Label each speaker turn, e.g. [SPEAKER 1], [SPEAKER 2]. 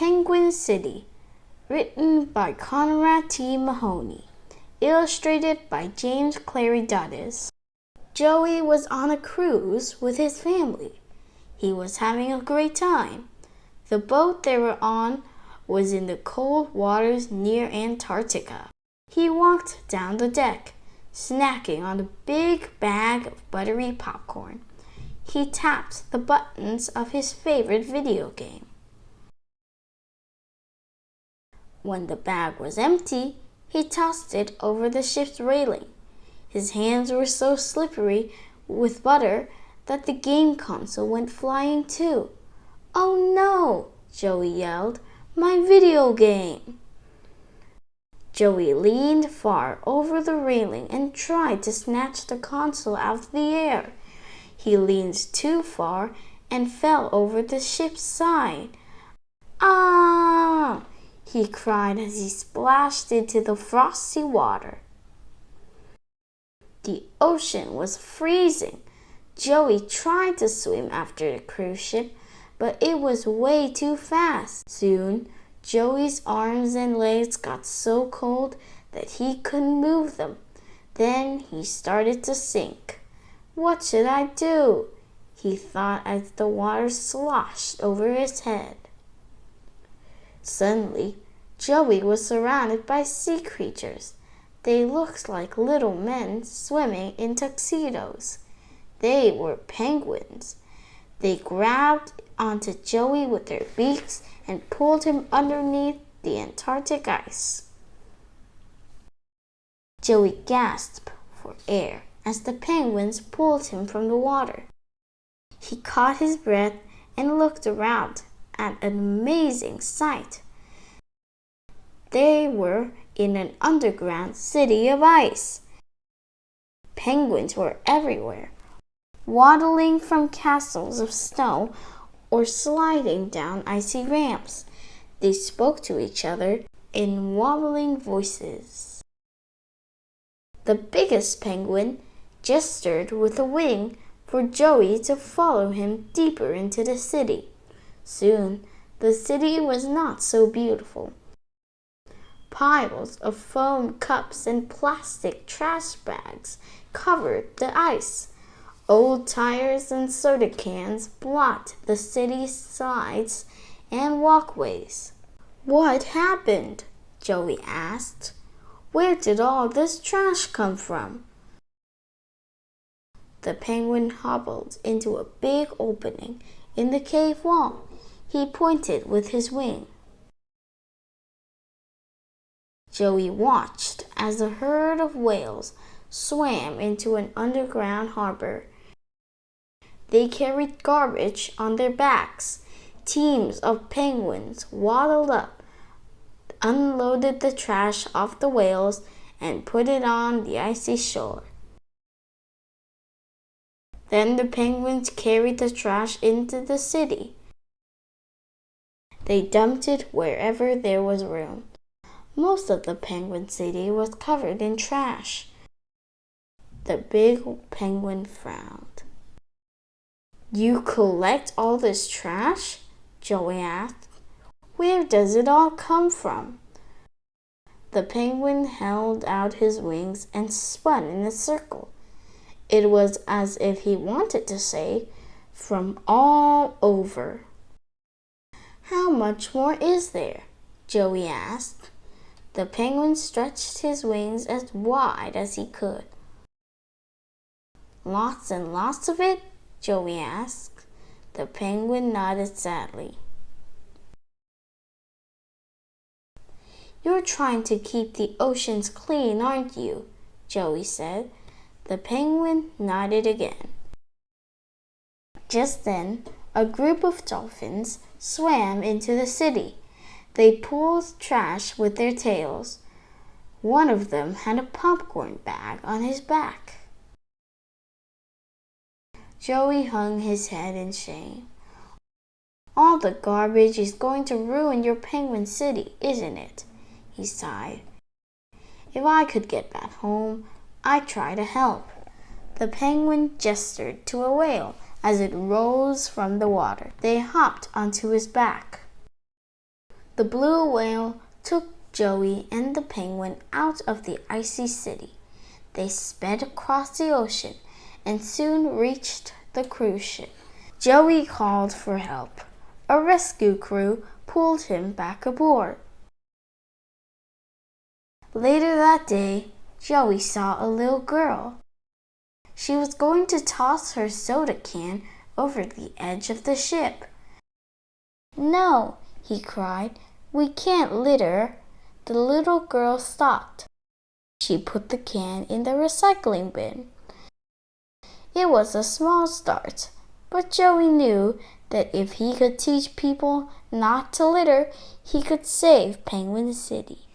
[SPEAKER 1] Penguin City, written by Conrad T. Mahoney, illustrated by James Clary Duddes. Joey was on a cruise with his family. He was having a great time. The boat they were on was in the cold waters near Antarctica. He walked down the deck, snacking on a big bag of buttery popcorn. He tapped the buttons of his favorite video game. When the bag was empty, he tossed it over the ship's railing. His hands were so slippery with butter that the game console went flying too. "Oh no!" Joey yelled. "My video game!" Joey leaned far over the railing and tried to snatch the console out of the air. He leaned too far and fell over the ship's side. "Ah!" he cried as he splashed into the frosty water. The ocean was freezing. Joey tried to swim after the cruise ship, but it was way too fast. Soon, Joey's arms and legs got so cold that he couldn't move them. Then he started to sink. "What should I do?" he thought as the water sloshed over his head. Suddenly, Joey was surrounded by sea creatures. They looked like little men swimming in tuxedos. They were penguins. They grabbed onto Joey with their beaks and pulled him underneath the Antarctic ice. Joey gasped for air as the penguins pulled him from the water. He caught his breath and looked around at an amazing sight. They were in an underground city of ice. Penguins were everywhere, waddling from castles of snow or sliding down icy ramps. They spoke to each other in wobbling voices. The biggest penguin gestured with a wing for Joey to follow him deeper into the city. Soon, the city was not so beautiful. Piles of foam cups and plastic trash bags covered the ice. Old tires and soda cans blocked the city's sides and walkways. "What happened?" Joey asked. "Where did all this trash come from?" The penguin hobbled into a big opening in the cave wall. He pointed with his wing. Joey watched as a herd of whales swam into an underground harbor. They carried garbage on their backs. Teams of penguins waddled up, unloaded the trash off the whales, and put it on the icy shore. Then the penguins carried the trash into the city. They dumped it wherever there was room. Most of the penguin city was covered in trash. The big penguin frowned. "You collect all this trash?" Joey asked. "Where does it all come from?" The penguin held out his wings and spun in a circle. It was as if he wanted to say, "From all over." "How much more is there?" Joey asked. The penguin stretched his wings as wide as he could. "Lots and lots of it?" Joey asked. The penguin nodded sadly. "You're trying to keep the oceans clean, aren't you?" Joey said. The penguin nodded again. Just then, a group of dolphins swam into the city. They pulled trash with their tails. One of them had a popcorn bag on his back. Joey hung his head in shame. "All the garbage is going to ruin your penguin city, isn't it?" he sighed. "If I could get back home, I'd try to help." The penguin gestured to a whale as it rose from the water. They hopped onto his back. The blue whale took Joey and the penguin out of the icy city. They sped across the ocean and soon reached the cruise ship. Joey called for help. A rescue crew pulled him back aboard. Later that day, Joey saw a little girl. She was going to toss her soda can over the edge of the ship. "No," he cried, "we can't litter." The little girl stopped. She put the can in the recycling bin. It was a small start, but Joey knew that if he could teach people not to litter, he could save Penguin City.